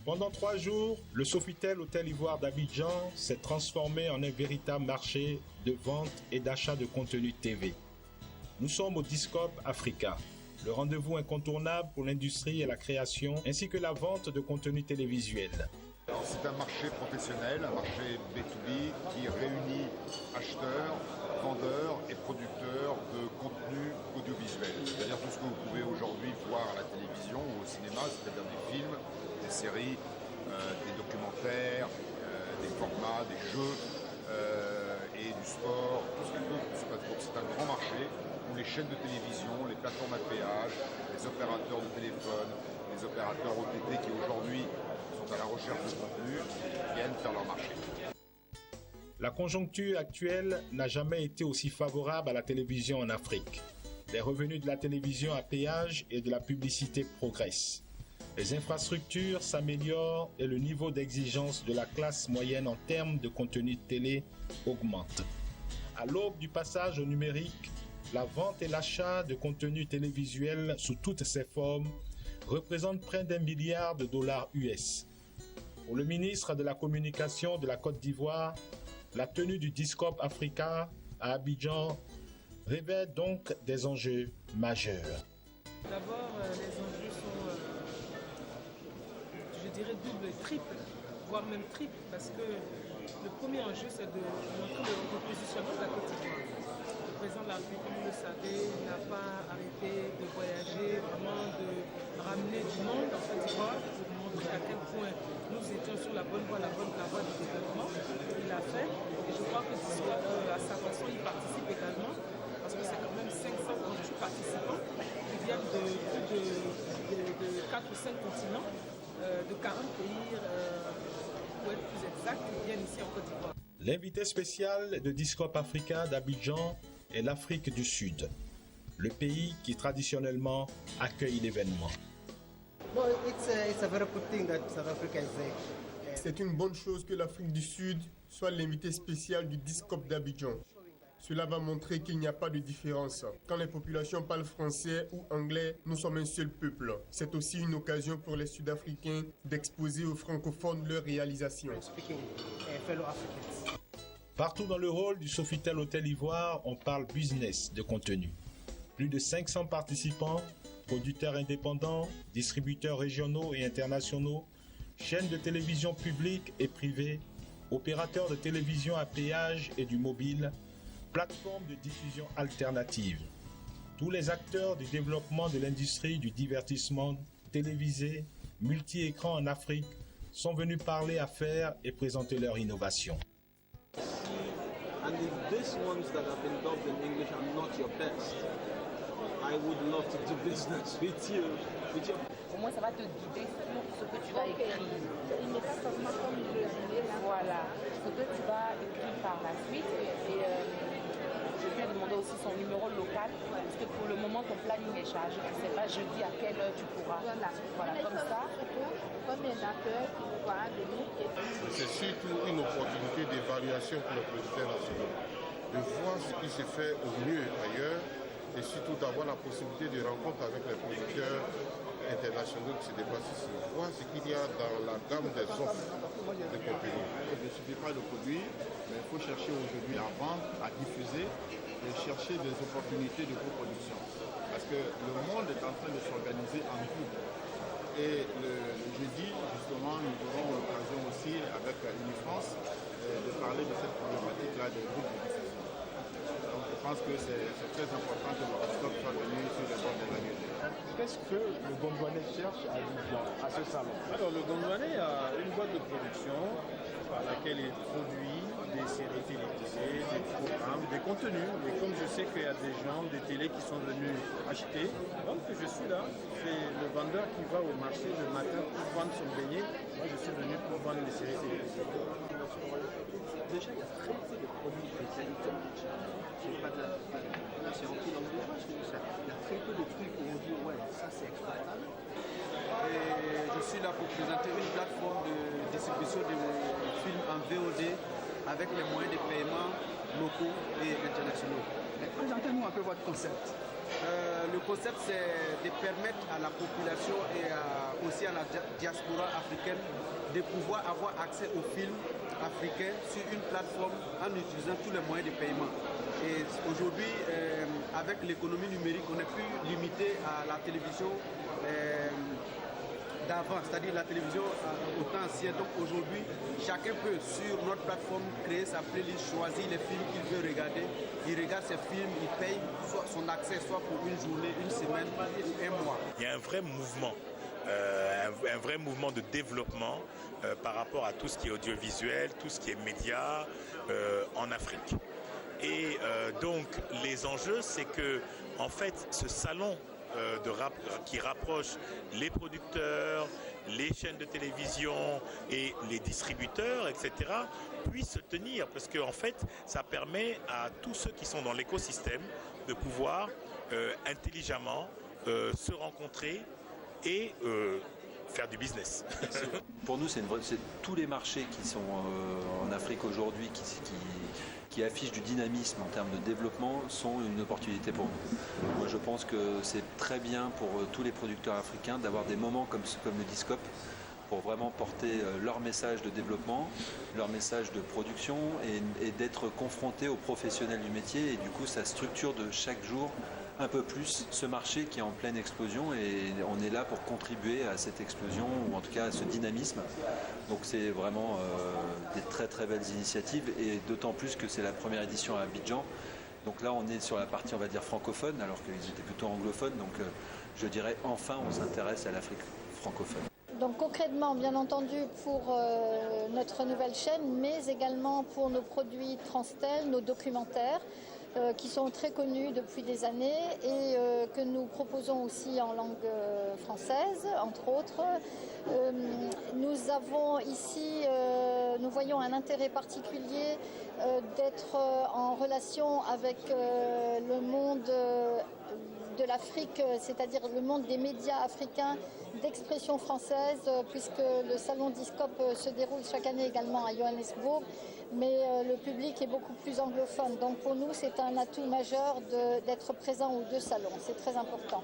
Pendant 3 jours, le Sofitel Hôtel Ivoire d'Abidjan s'est transformé en un véritable marché de vente et d'achat de contenu TV. Nous sommes au Discope Africa, le rendez-vous incontournable pour l'industrie et la création, ainsi que la vente de contenu télévisuel. C'est un marché professionnel, un marché B2B qui réunit acheteurs, vendeurs et producteurs de contenu audiovisuel. C'est-à-dire tout ce que vous pouvez aujourd'hui voir à la télévision ou au cinéma, c'est-à-dire des films, des séries, des documentaires, des formats, des jeux et du sport, tout ce qui peut. C'est un grand marché où les chaînes de télévision, les plateformes à péage, les opérateurs de téléphone, les opérateurs OTT qui aujourd'hui sont à la recherche de contenu viennent faire leur marché. La conjoncture actuelle n'a jamais été aussi favorable à la télévision en Afrique. Les revenus de la télévision à péage et de la publicité progressent. Les infrastructures s'améliorent et le niveau d'exigence de la classe moyenne en termes de contenu télé augmente. À l'aube du passage au numérique, la vente et l'achat de contenu télévisuel sous toutes ses formes représentent près d'1 milliard de dollars US. Pour le ministre de la Communication de la Côte d'Ivoire, la tenue du Discope Africa à Abidjan révèle donc des enjeux majeurs. D'abord, les enjeux sont, je dirais, double, triple, voire même triple, parce que le premier enjeu, c'est de montrer le repositionnement de la Côte d'Ivoire. Le président de la République, comme vous le savez, n'a pas arrêté de voyager, vraiment de ramener du monde en Côte d'Ivoire pour montrer à quel point nous étions sur la bonne voie, la voie du développement. Il l'a fait et je crois que à sa façon, il participe également parce que c'est quand même 528 participants qui viennent de 4 ou 5 continents, de 40 pays, pour être plus exact, qui viennent ici en Côte d'Ivoire. L'invité spécial de Discope Africa d'Abidjan est l'Afrique du Sud, le pays qui traditionnellement accueille l'événement. C'est une bonne chose que l'Afrique du Sud soit l'invité spécial du Discope d'Abidjan. Cela va montrer qu'il n'y a pas de différence. Quand les populations parlent français ou anglais, nous sommes un seul peuple. C'est aussi une occasion pour les Sud-Africains d'exposer aux francophones leurs réalisations. Partout dans le hall du Sofitel Hôtel Ivoire, on parle business de contenu. Plus de 500 participants, producteurs indépendants, distributeurs régionaux et internationaux, chaînes de télévision publiques et privées, opérateurs de télévision à péage et du mobile, plateformes de diffusion alternatives. Tous les acteurs du développement de l'industrie du divertissement télévisé, multi-écran en Afrique, sont venus parler affaires et présenter leur innovation. And if these ones that have been dubbed in English are not your best, I would love to do business with you. Au moins, ça va te guider sur ce que tu vas écrire. Il n'est pas seulement comme je le disais là. Voilà, ce que tu vas écrire par la suite. Et je lui ai demandé aussi son numéro local, parce que pour le moment, ton planning est chargé. Je ne sais pas jeudi à quelle heure tu pourras. Voilà comme ça. Combien d'acteurs qui pourra venir. C'est surtout une opportunité d'évaluation pour les producteurs nationaux, de voir ce qui se fait au mieux ailleurs et surtout d'avoir la possibilité de rencontre avec les producteurs internationaux qui se déplacent ici, voir ce qu'il y a dans la gamme des offres de contenu. Il ne suffit pas de produire, mais il faut chercher aujourd'hui à vendre, à diffuser et chercher des opportunités de coproduction. Parce que le monde est en train de s'organiser en groupe. Et le jeudi, justement, nous aurons l'occasion aussi, avec Unifrance, de parler de cette problématique-là des groupes de diffusion. Donc je pense que c'est très important que le Discope soit venu sur le bord de la nuit. Qu'est-ce que le Gondouanais cherche à Abidjan, à ce salon? Alors le Gondouanais a une boîte de production par laquelle il produit des séries télévisées, des programmes, des contenus. Et comme je sais qu'il y a des gens, des télés qui sont venus acheter, donc je suis là. C'est le vendeur qui va au marché le matin pour vendre son beignet. Moi je suis venu pour vendre des séries télévisées. Déjà il y a très peu de produits de qualité en Abidjan. C'est pas de la... Là c'est rentré dans le village. Il y a très peu de trucs où on dit ouais ça c'est exploitable. Et je suis là pour présenter une plateforme de distribution de films en VOD avec les moyens de paiement locaux et internationaux. Présentez-nous un peu votre concept. Le concept, c'est de permettre à la population et aussi à la diaspora africaine de pouvoir avoir accès aux films africains sur une plateforme en utilisant tous les moyens de paiement. Et aujourd'hui, avec l'économie numérique, on n'est plus limité à la télévision d'avant, c'est-à-dire la télévision au temps ancien. Donc aujourd'hui, chacun peut sur notre plateforme créer sa playlist, choisir les films qu'il veut regarder. Il regarde ses films, il paye soit son accès, soit pour une journée, une semaine, un mois. Il y a un vrai mouvement, un vrai mouvement de développement par rapport à tout ce qui est audiovisuel, tout ce qui est média en Afrique. Et donc les enjeux, c'est que en fait ce salon qui rapproche les producteurs, les chaînes de télévision et les distributeurs, etc., puisse se tenir, parce qu'en fait, ça permet à tous ceux qui sont dans l'écosystème de pouvoir intelligemment se rencontrer et faire du business. Pour nous, c'est tous les marchés qui sont en Afrique aujourd'hui, qui affichent du dynamisme en termes de développement, sont une opportunité pour nous. Moi, je pense que c'est très bien pour tous les producteurs africains d'avoir des moments comme le Discop pour vraiment porter leur message de développement, leur message de production et d'être confrontés aux professionnels du métier. Et du coup, ça structure de chaque jour un peu plus ce marché qui est en pleine explosion, et on est là pour contribuer à cette explosion, ou en tout cas à ce dynamisme. Donc c'est vraiment des très très belles initiatives, et d'autant plus que c'est la première édition à Abidjan. Donc là on est sur la partie, on va dire, francophone, alors qu'ils étaient plutôt anglophones. Donc je dirais enfin on s'intéresse à l'Afrique francophone. Donc concrètement, bien entendu, pour notre nouvelle chaîne, mais également pour nos produits Transtel, nos documentaires, qui sont très connus depuis des années et que nous proposons aussi en langue française, entre autres. Nous avons ici, nous voyons un intérêt particulier d'être en relation avec le monde de l'Afrique, c'est-à-dire le monde des médias africains d'expression française, puisque le salon Discop se déroule chaque année également à Johannesburg, mais le public est beaucoup plus anglophone. Donc pour nous, c'est un atout majeur d'être présent aux deux salons. C'est très important.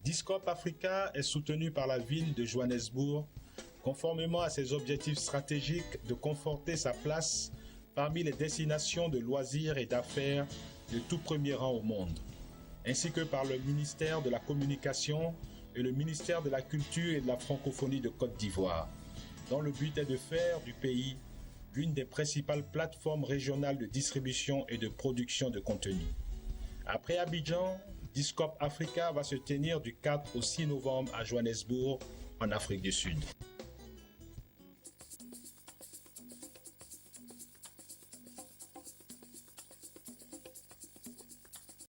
Discop Africa est soutenu par la ville de Johannesburg, conformément à ses objectifs stratégiques de conforter sa place parmi les destinations de loisirs et d'affaires de tout premier rang au monde, ainsi que par le ministère de la Communication et le ministère de la Culture et de la Francophonie de Côte d'Ivoire, dont le but est de faire du pays l'une des principales plateformes régionales de distribution et de production de contenu. Après Abidjan, Discop Africa va se tenir du 4 au 6 novembre à Johannesburg, en Afrique du Sud.